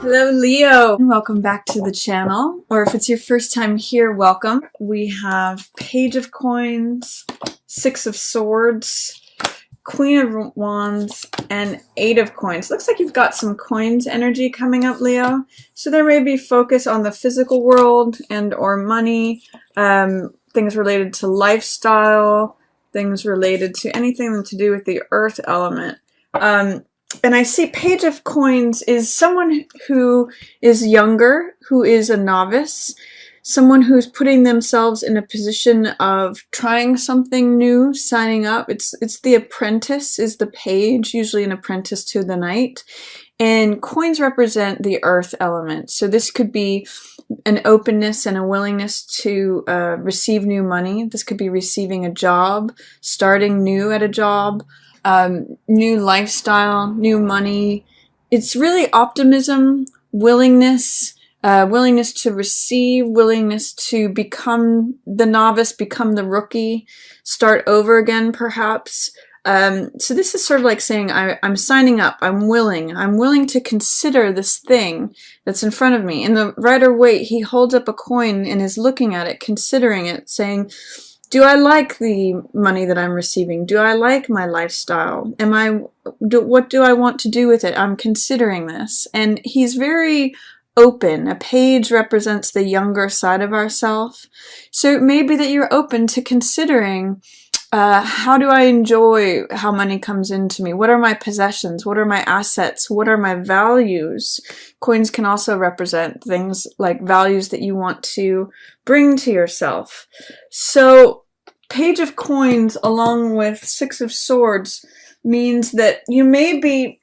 Hello Leo, welcome back to the channel, or if it's your first time here, welcome. We have Page of Coins, Six of Swords, Queen of Wands, and Eight of Coins. Looks like you've got some coins energy coming up, Leo. So there may be focus on the physical world and or money, things related to lifestyle, things related to anything to do with the earth element. And I see Page of Coins is someone who is younger, who is a novice, someone who's putting themselves in a position of trying something new, signing up. It's the apprentice is the page, usually an apprentice to the knight. And coins represent the earth element. So this could be an openness and a willingness to receive new money. This could be receiving a job, starting new at a job. New lifestyle, new money. It's really optimism, willingness to receive, willingness to become the novice, become the rookie, start over again perhaps. So this is sort of like saying, I'm signing up, I'm willing to consider this thing that's in front of me. In the Rider-Waite, he holds up a coin and is looking at it, considering it, saying, do I like the money that I'm receiving? Do I like my lifestyle? What do I want to do with it? I'm considering this. And he's very open. A page represents the younger side of ourselves. So it may be that you're open to considering, how do I enjoy how money comes into me? What are my possessions? What are my assets? What are my values? Coins can also represent things like values that you want to bring to yourself. So Page of Coins along with Six of Swords means that you may be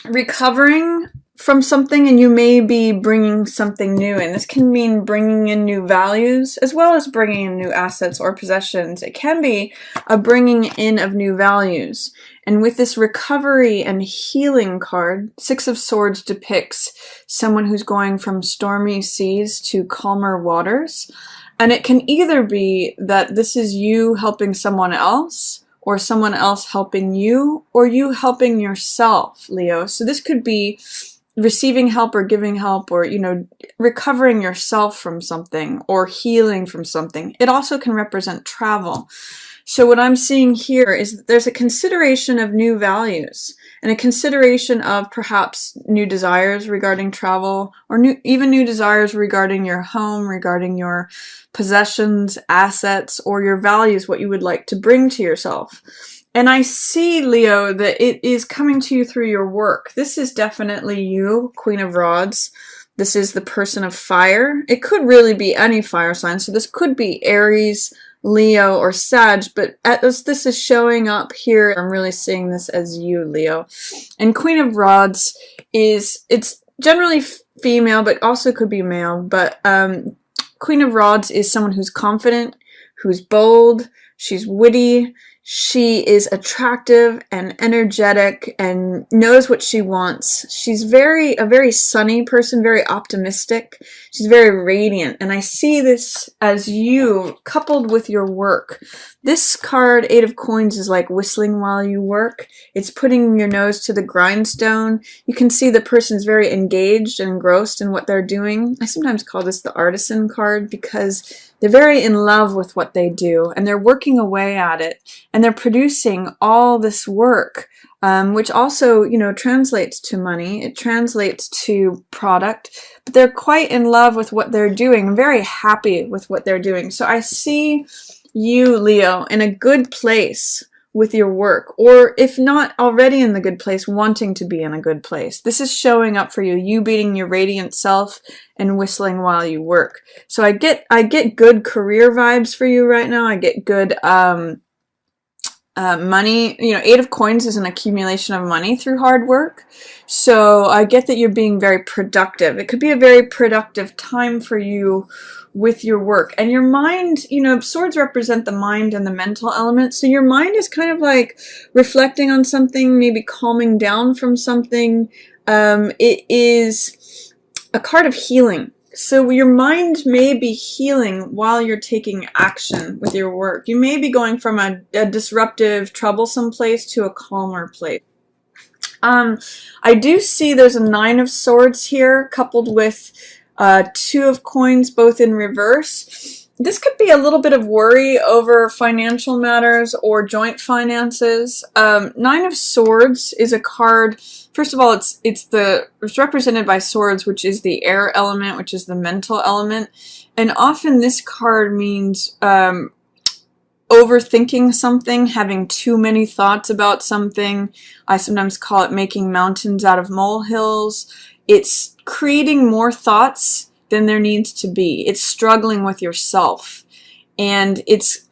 recovering from something and you may be bringing something new in. This can mean bringing in new values as well as bringing in new assets or possessions. It can be a bringing in of new values. And with this recovery and healing card, Six of Swords depicts someone who's going from stormy seas to calmer waters. And it can either be that this is you helping someone else, or someone else helping you, or you helping yourself, Leo. So this could be receiving help or giving help, or, recovering yourself from something or healing from something. It also can represent travel. So what I'm seeing here is that there's a consideration of new values and a consideration of perhaps new desires regarding travel, or even new desires regarding your home, regarding your possessions, assets, or your values, what you would like to bring to yourself. And I see, Leo, that it is coming to you through your work. This is definitely you, Queen of Rods. This is the person of fire. It could really be any fire sign. So this could be Aries, Leo, or Sag, but as this is showing up here, I'm really seeing this as you, Leo. And Queen of Rods it's generally female, but also could be male. But Queen of Rods is someone who's confident, who's bold, she's witty, she is attractive and energetic and knows what she wants. She's a very sunny person, very optimistic. She's very radiant. And I see this as you coupled with your work. This card, Eight of Coins, is like whistling while you work. It's putting your nose to the grindstone. You can see the person's very engaged and engrossed in what they're doing. I sometimes call this the artisan card because they're very in love with what they do, and they're working away at it, and they're producing all this work, which also, translates to money. It translates to product, but they're quite in love with what they're doing, very happy with what they're doing. So I see you, Leo, in a good place with your work, or if not already in the good place, wanting to be in a good place. This is showing up for you, you being your radiant self and whistling while you work. So I get good career vibes for you right now. I get good money. Eight of Coins is an accumulation of money through hard work. So I get that you're being very productive. It could be a very productive time for you with your work. And your mind, swords represent the mind and the mental element. So your mind is kind of like reflecting on something, maybe calming down from something. It is a card of healing. So your mind may be healing while you're taking action with your work. You may be going from a disruptive, troublesome place to a calmer place. I do see there's a 9 of Swords here, coupled with 2 of Coins, both in reverse. This could be a little bit of worry over financial matters or joint finances. 9 of Swords is a card. First of all, it's represented by swords, which is the air element, which is the mental element, and often this card means overthinking something, having too many thoughts about something. I sometimes call it making mountains out of molehills. It's creating more thoughts than there needs to be. It's struggling with yourself. And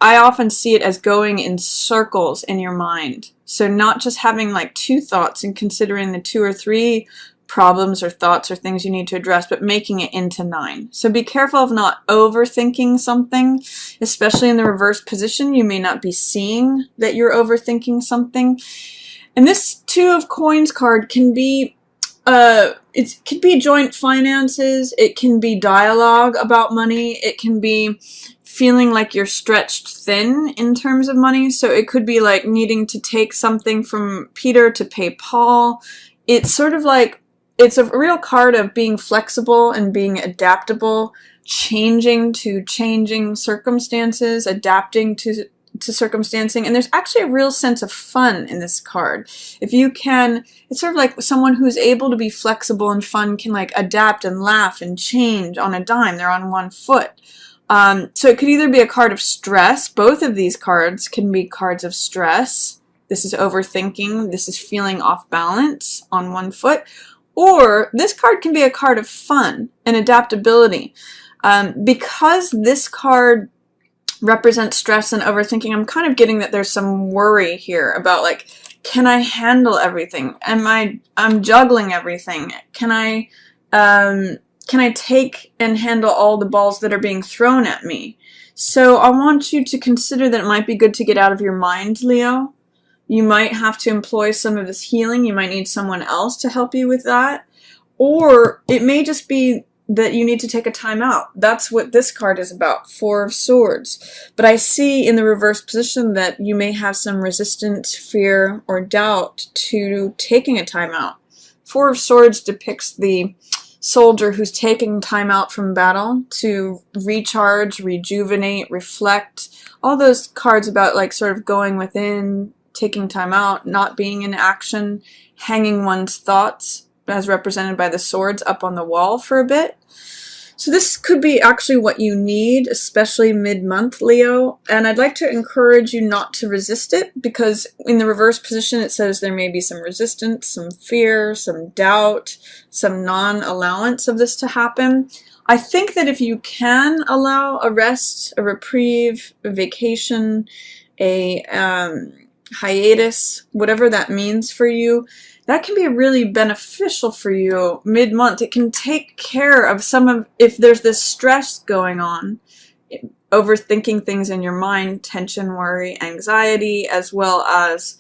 I often see it as going in circles in your mind. So not just having like 2 thoughts and considering the 2 or 3 problems or thoughts or things you need to address, but making it into 9. So be careful of not overthinking something, especially in the reverse position. You may not be seeing that you're overthinking something. And this 2 of Coins card can be, it could be joint finances, it can be dialogue about money, it can be feeling like you're stretched thin in terms of money. So it could be like needing to take something from Peter to pay Paul. It's sort of like, it's a real card of being flexible and being adaptable, changing to changing circumstances, adapting to circumstancing. And there's actually a real sense of fun in this card. If you can, it's sort of like someone who's able to be flexible and fun can like adapt and laugh and change on a dime. They're on one foot. So it could either be a card of stress. Both of these cards can be cards of stress. This is overthinking. This is feeling off balance on one foot. Or this card can be a card of fun and adaptability. Because this card represents stress and overthinking, I'm kind of getting that there's some worry here about like, can I handle everything? I'm juggling everything. Can I take and handle all the balls that are being thrown at me? So I want you to consider that it might be good to get out of your mind, Leo. You might have to employ some of this healing. You might need someone else to help you with that. Or it may just be that you need to take a time out. That's what this card is about, 4 of Swords. But I see in the reverse position that you may have some resistance, fear, or doubt to taking a time out. 4 of Swords depicts the soldier who's taking time out from battle to recharge, rejuvenate, reflect. All those cards about like sort of going within, taking time out, not being in action, hanging one's thoughts as represented by the swords up on the wall for a bit. So this could be actually what you need, especially mid-month, Leo. And I'd like to encourage you not to resist it, because in the reverse position it says there may be some resistance, some fear, some doubt, some non-allowance of this to happen. I think that if you can allow a rest, a reprieve, a vacation, a hiatus, whatever that means for you, that can be really beneficial for you mid-month. It can take care of some of, if there's this stress going on, overthinking things in your mind, tension, worry, anxiety, as well as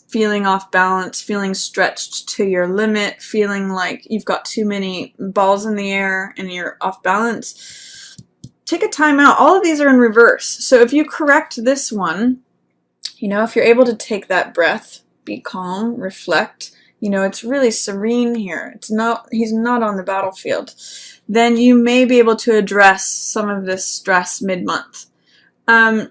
feeling off balance, feeling stretched to your limit, feeling like you've got too many balls in the air and you're off balance. Take a time out. All of these are in reverse. So if you correct this one, you know, if you're able to take that breath, be calm, reflect, you know, it's really serene here. He's not on the battlefield. Then you may be able to address some of this stress mid-month. I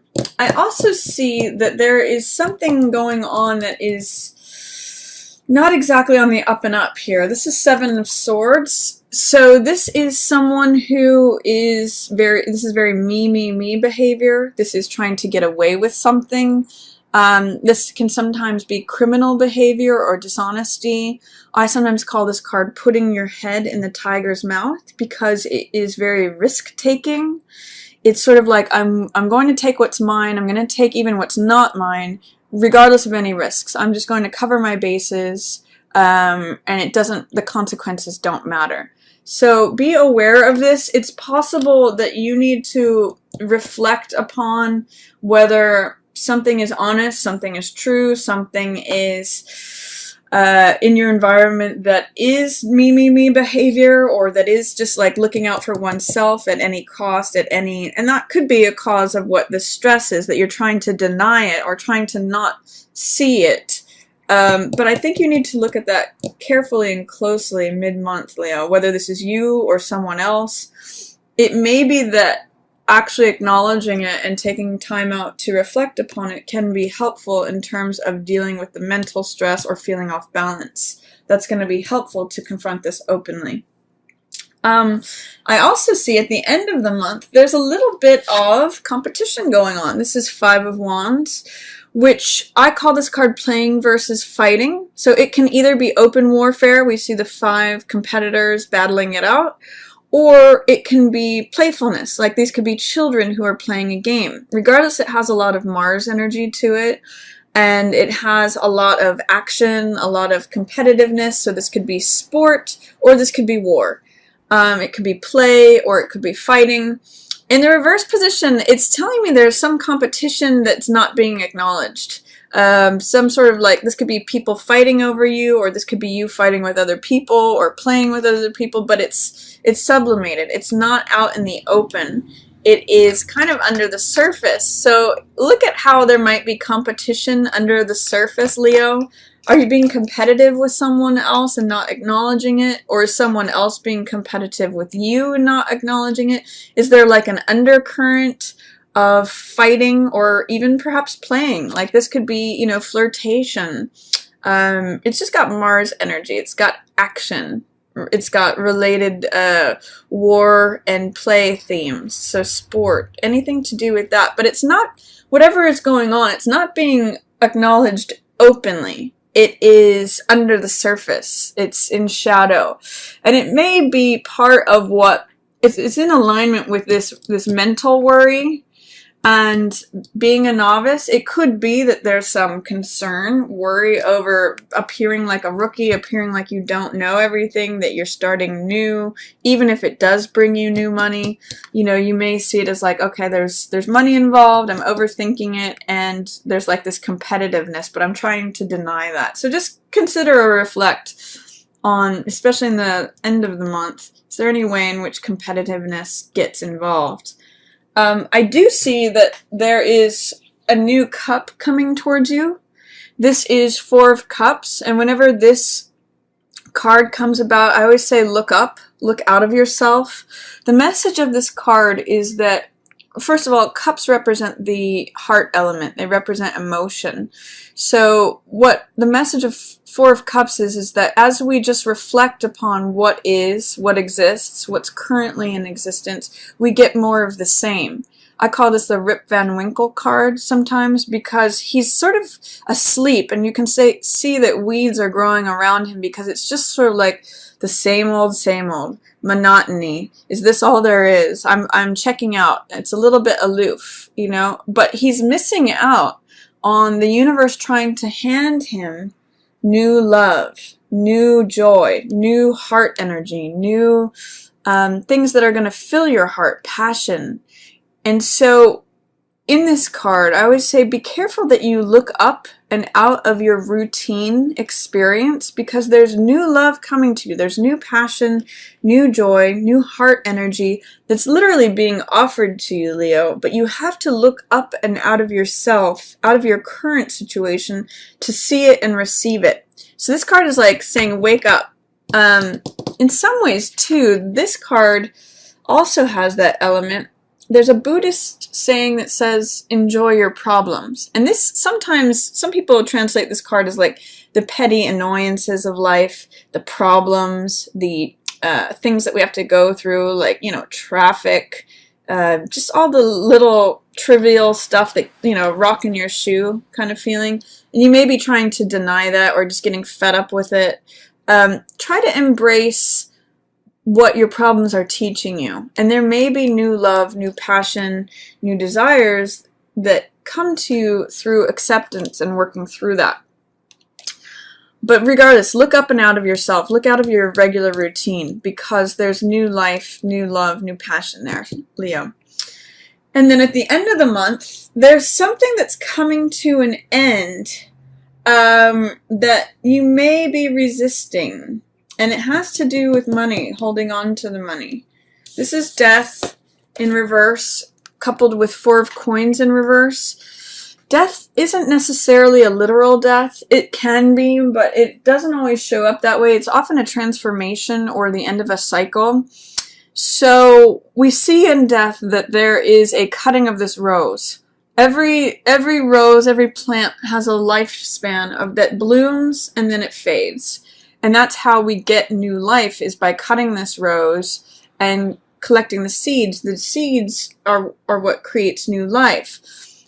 also see that there is something going on that is not exactly on the up and up here. This is 7 of Swords. So this is someone who is this is very me behavior. This is trying to get away with something. This can sometimes be criminal behavior or dishonesty. I sometimes call this card putting your head in the tiger's mouth, because it is very risk-taking. It's sort of like, I'm going to take what's mine, I'm going to take even what's not mine, regardless of any risks. I'm just going to cover my bases, and the consequences don't matter. So be aware of this. It's possible that you need to reflect upon whether something is honest, something is true, something is in your environment that is me behavior, or that is just like looking out for oneself at any cost, and that could be a cause of what the stress is, that you're trying to deny it or trying to not see it. But I think you need to look at that carefully and closely mid-month, Leo, whether this is you or someone else. It may be that actually acknowledging it and taking time out to reflect upon it can be helpful in terms of dealing with the mental stress or feeling off balance. That's going to be helpful to confront this openly. I also see at the end of the month, there's a little bit of competition going on. This is Five of Wands, which I call this card playing versus fighting. So it can either be open warfare, we see the 5 competitors battling it out, or it can be playfulness, like these could be children who are playing a game. Regardless, it has a lot of Mars energy to it, and it has a lot of action, a lot of competitiveness, so this could be sport, or this could be war. It could be play, or it could be fighting. In the reverse position, it's telling me there's some competition that's not being acknowledged. Some sort of like, this could be people fighting over you, or this could be you fighting with other people, or playing with other people, but it's sublimated. It's not out in the open. It is kind of under the surface. So look at how there might be competition under the surface, Leo. Are you being competitive with someone else and not acknowledging it? Or is someone else being competitive with you and not acknowledging it? Is there like an undercurrent of fighting or even perhaps playing? Like this could be, you know, flirtation. It's just got Mars energy. It's got action. It's got related war and play themes. So sport, anything to do with that. But it's not, whatever is going on, it's not being acknowledged openly. It is under the surface. It's in shadow. And it may be part of what, it's in alignment with this mental worry. And being a novice, it could be that there's some concern, worry over appearing like a rookie, appearing like you don't know everything, that you're starting new, even if it does bring you new money. You know, you may see it as like, okay, there's money involved, I'm overthinking it, and there's like this competitiveness, but I'm trying to deny that. So just consider or reflect on, especially in the end of the month, is there any way in which competitiveness gets involved? I do see that there is a new cup coming towards you. This is 4 of Cups, and whenever this card comes about, I always say look up, look out of yourself. The message of this card is that, first of all, cups represent the heart element. They represent emotion. So what the message of 4 of Cups is that as we just reflect upon what is, what exists, what's currently in existence, we get more of the same. I call this the Rip Van Winkle card sometimes because he's sort of asleep, and you can see that weeds are growing around him because it's just sort of like the same old monotony. Is this all there is? I'm checking out. It's a little bit aloof, you know, but he's missing out on the universe trying to hand him new love, new joy, new heart energy, new things that are going to fill your heart, passion. And so in this card, I always say be careful that you look up and out of your routine experience, because there's new love coming to you. There's new passion, new joy, new heart energy that's literally being offered to you, Leo. But you have to look up and out of yourself, out of your current situation, to see it and receive it. So this card is like saying, wake up. In some ways, too, this card also has that element. There's a Buddhist saying that says, enjoy your problems. And this, sometimes, some people translate this card as like the petty annoyances of life, the problems, the things that we have to go through, like, you know, traffic, just all the little trivial stuff that, you know, rock in your shoe kind of feeling. And you may be trying to deny that or just getting fed up with it. Try to embrace what your problems are teaching you. And there may be new love, new passion, new desires that come to you through acceptance and working through that. But regardless, look up and out of yourself. Look out of your regular routine, because there's new life, new love, new passion there, Leo. And then at the end of the month, there's something that's coming to an end that you may be resisting. And it has to do with money, holding on to the money. This is Death in reverse, coupled with 4 of Coins in reverse. Death isn't necessarily a literal death. It can be, but it doesn't always show up that way. It's often a transformation or the end of a cycle. So we see in death that there is a cutting of this rose. Every rose, every plant has a lifespan of that blooms and then it fades. And that's how we get new life, is by cutting this rose and collecting the seeds. The seeds are what creates new life.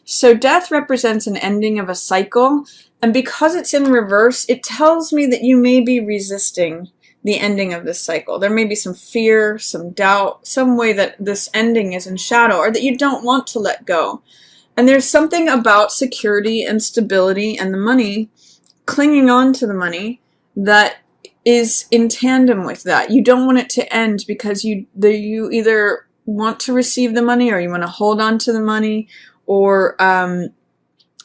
So death represents an ending of a cycle, and because it's in reverse, it tells me that you may be resisting the ending of this cycle. There may be some fear, some doubt, some way that this ending is in shadow, or that you don't want to let go. And there's something about security and stability and the money, clinging on to the money, that is in tandem with that. You don't want it to end because you either want to receive the money or you want to hold on to the money, or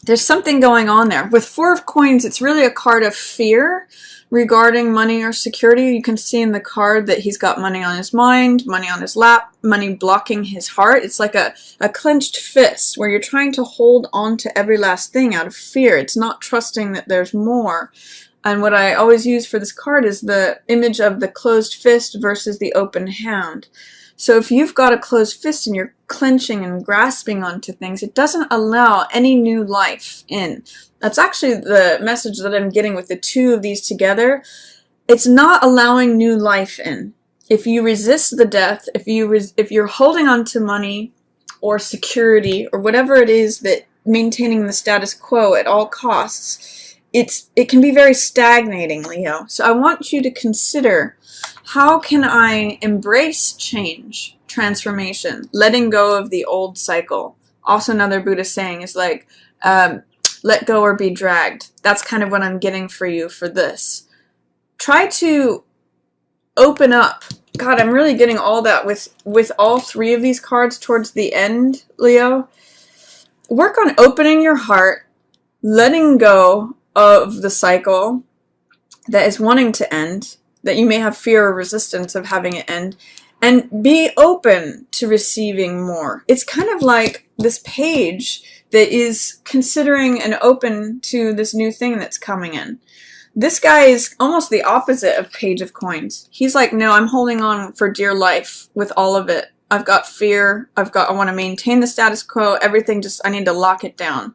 there's something going on there. With Four of Coins, it's really a card of fear regarding money or security. You can see in the card that he's got money on his mind, money on his lap, money blocking his heart. It's like a clenched fist where you're trying to hold on to every last thing out of fear. It's not trusting that there's more. And what I always use for this card is the image of the closed fist versus the open hand. So if you've got a closed fist and you're clenching and grasping onto things, it doesn't allow any new life in. That's actually the message that I'm getting with the two of these together. It's not allowing new life in. If you resist the death, if you're holding on to money or security or whatever it is that maintaining the status quo at all costs, it can be very stagnating, Leo. So I want you to consider, how can I embrace change, transformation, letting go of the old cycle? Also, another Buddhist saying is like, let go or be dragged. That's kind of what I'm getting for you for this. Try to open up. God, I'm really getting all that with all three of these cards towards the end, Leo. Work on opening your heart, letting go of the cycle that is wanting to end, that you may have fear or resistance of having it end, and be open to receiving more. It's kind of like this page that is considering and open to this new thing that's coming in. This guy is almost the opposite of Page of Coins. He's like, no, I'm holding on for dear life with all of it. I've got fear. I want to maintain the status quo. Everything, I need to lock it down.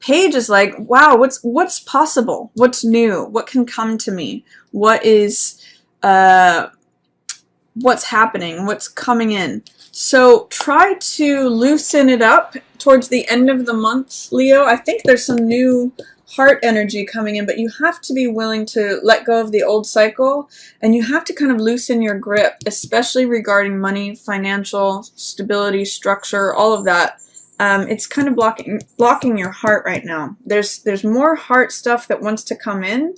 Page is like, wow, what's possible? What's new? What can come to me? What is, what's happening? What's coming in? So try to loosen it up towards the end of the month, Leo. I think there's some new heart energy coming in, but you have to be willing to let go of the old cycle, and you have to kind of loosen your grip, especially regarding money, financial stability, structure, all of that. It's kind of blocking your heart right now. There's more heart stuff that wants to come in,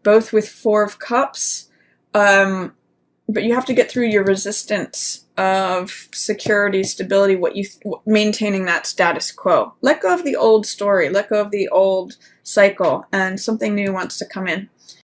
both with Four of Cups, but you have to get through your resistance of security, stability, maintaining that status quo. Let go of the old story, let go of the old cycle, and something new wants to come in.